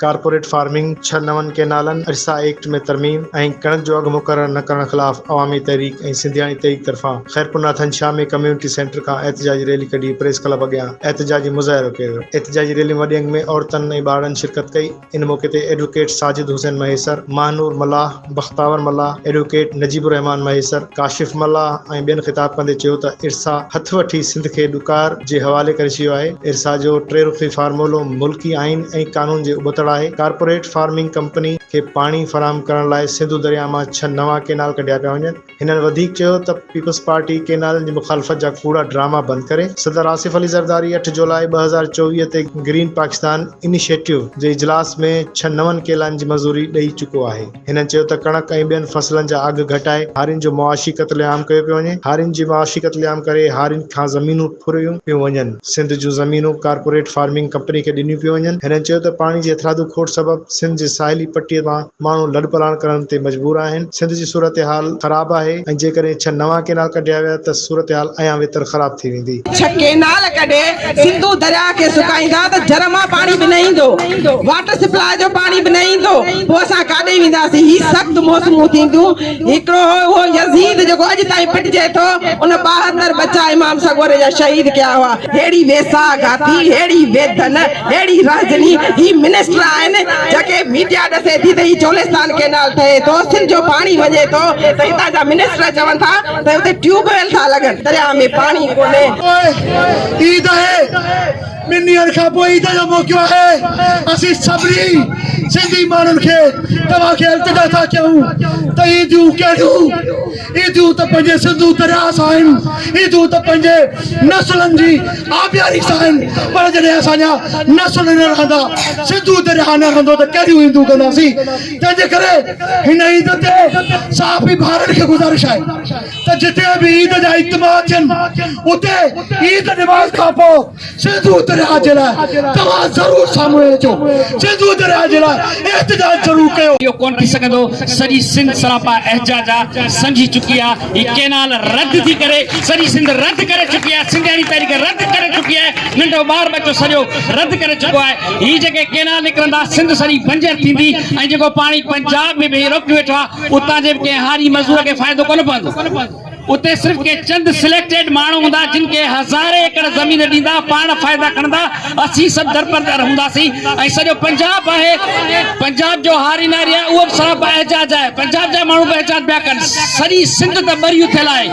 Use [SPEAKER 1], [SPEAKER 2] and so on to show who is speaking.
[SPEAKER 1] Corporate farming 6 केनालन इरसा act में तरमीम ऐं कणक जो अघु मुक़ररु न करण ख़िलाफ़ अवामी तहरीक ऐं सिंधियाणी तहरीक तरफ़ां ख़ैरपुर नाथन शाह में कम्यूनिटी सेंटर खां एहतजाजी रैली कढी प्रेस क्लब अॻियां एहतजाजी मुज़ाहिरो कयो। एहतजाजी रैली में वॾे अंग में औरतुनि ऐं ॿारनि शिरकत कई। इन मौक़े ते एडवोकेट साजिद हुसैन महेसर, महानूर मल्लाह, बख्तावर मल्लाह, एडवोकेट नजीबुर रहमान महेसर, काशिफ मल्लाह ऐं ॿियनि ख़िताब कंदे चयो त इरसा हथ वठी सिंध खे ॾुकार जे हवाले करे छॾियो आहे। इरसा जो टे रुख़ी फार्मूलो मुल्की आइन ऐं कानून जे उबतड़ आहे। कारपोरेट फार्मिंग कंपनी खे पाणी फराहम करण लाइ सिंधु दरिया मां 6 नवां केनाल कढिया पिया वञनि। हिननि वधीक चयो त पीपल्स पार्टी केनालनि जी मुखालफ़त जा कूड़ा ड्रामा बंदि करे। सदर आसिफ अली ज़रदारी 8 जुलाई 2024 ते ग्रीन पाकिस्तान इनिशिएटिव जे इजलास में 6 नवनि केनालनि जी मंज़ूरी ॾेई चुको आहे। हिननि चयो त कणक ऐं ॿियनि फसलनि जा अघ घटाए हारियुनि जो मुआशी क़त्लेआम कयो पियो वञे। हारियुनि जी मुआशी क़त्लेआम करे हारियुनि खां ज़मीनूं फुरियूं पियूं वञनि। सिंध जूं ज़मीनूं कारपोरेट फार्मिंग कंपनी खे ॾिनियूं पियूं वञनि। हिननि चयो त पाणी जी हथरादू खोट सबबि सिंध जे साहिली पटीअ मां माण्हू लॾ पलाण करण ते मजबूर आहिनि। सिंध जी सूरत हाल ख़राब आहे ऐं जेकॾहिं 6 नवां केनाल कढिया विया त सूरत हाल अयां वेतर ख़राब थी वेंदी।
[SPEAKER 2] 6 केनाल कढे सिंधु दरिया खे सुकाईंदा त झर मां पाणी बि न ईंदो, वाटर सप्लाई जो पाणी बि न ईंदो। पोइ असां काॾे वेंदासीं? ही सख़्त मौसमूं थींदियूं। हिकिड़ो उहो यज़ीद जेको अॼु ताईं पिटिजे थो, उन 72 बच्चा इमाम सगोरे जा शहीद कया हुआ। हेड़ी वेसागाती, हेड़ी बेधन, हेड़ी राजनी ही मिनिस्टर आहिनि जेके मीडिया ॾसे थी त ही चोलिस्तान केनाल ठहे थो, सिंध जो पाणी वञे थो त हितां जा मिनिस्टर चवनि था त हुते ट्यूबवेल था लॻनि, दरिया में पाणी कोन्हे।
[SPEAKER 3] ईद है ॿिनि ॾींहंनि खां पोइ ईद जो मौक़ो आहे। असीं सभिनी सिंधी माण्हुनि खे तव्हांखे इल्तिजा था कयूं त ईदियूं कहिड़ियूं? ईदियूं त पंहिंजे सिंधु दरिया सां आहिनि, ईदियूं त पंहिंजे नसलनि जी आबियारी सां आहिनि। पर जॾहिं असांजा नसल न रहंदा, सिंधु दरिया न रहंदो त कहिड़ियूं ईदियूं कंदासीं? तंहिंजे करे हिन ईद ते साफ़ी ॿारनि खे गुज़ारिश आहे त जिते बि ईद जा इज्तिमा थियनि उते ईद नमाज़ खां पोइ सिंधु दरिया जे लाइ तव्हां ज़रूरु साम्हूं अचो, सिंधु दरिया जे लाइ एहतजाज ज़रूरु कयो।
[SPEAKER 4] इहो कोन थी सघंदो। सॼी सिंध सरापा एहतजाज समझी चुकी आहे। ही केनाल रद्द थी करे सॼी सिंध रद्द करे चुकी आहे। सिंधियाणी तहरीक रद्द करे चुकी आहे। नंढो ॿार बच्चो सॼो रद्द करे चुको आहे। ही जेके केनाल निकिरंदा सिंध सॼी बंजर थींदी ऐं जेको पाणी पंजाब में बि रोकी वेठो आहे, उतां जे कंहिं हारी मज़दूर खे फ़ाइदो कोन पवंदो। उते सिर्फ़ के चंद सिलेक्टेड माण्हू हूंदा जिन खे हज़ारे एकड़ ज़मीन ॾींदा, पाण फ़ाइदा खणंदा। असीं सभु दरपरदार हूंदासीं ऐं सॼो पंजाब आहे। पंजाब जो हारी नारी आहे, उहो बि सरापा एहतजाज आहे। पंजाब जा माण्हू बि एहतजाज पिया कनि। सॼी सिंध त ॿरियूं थियल आहे।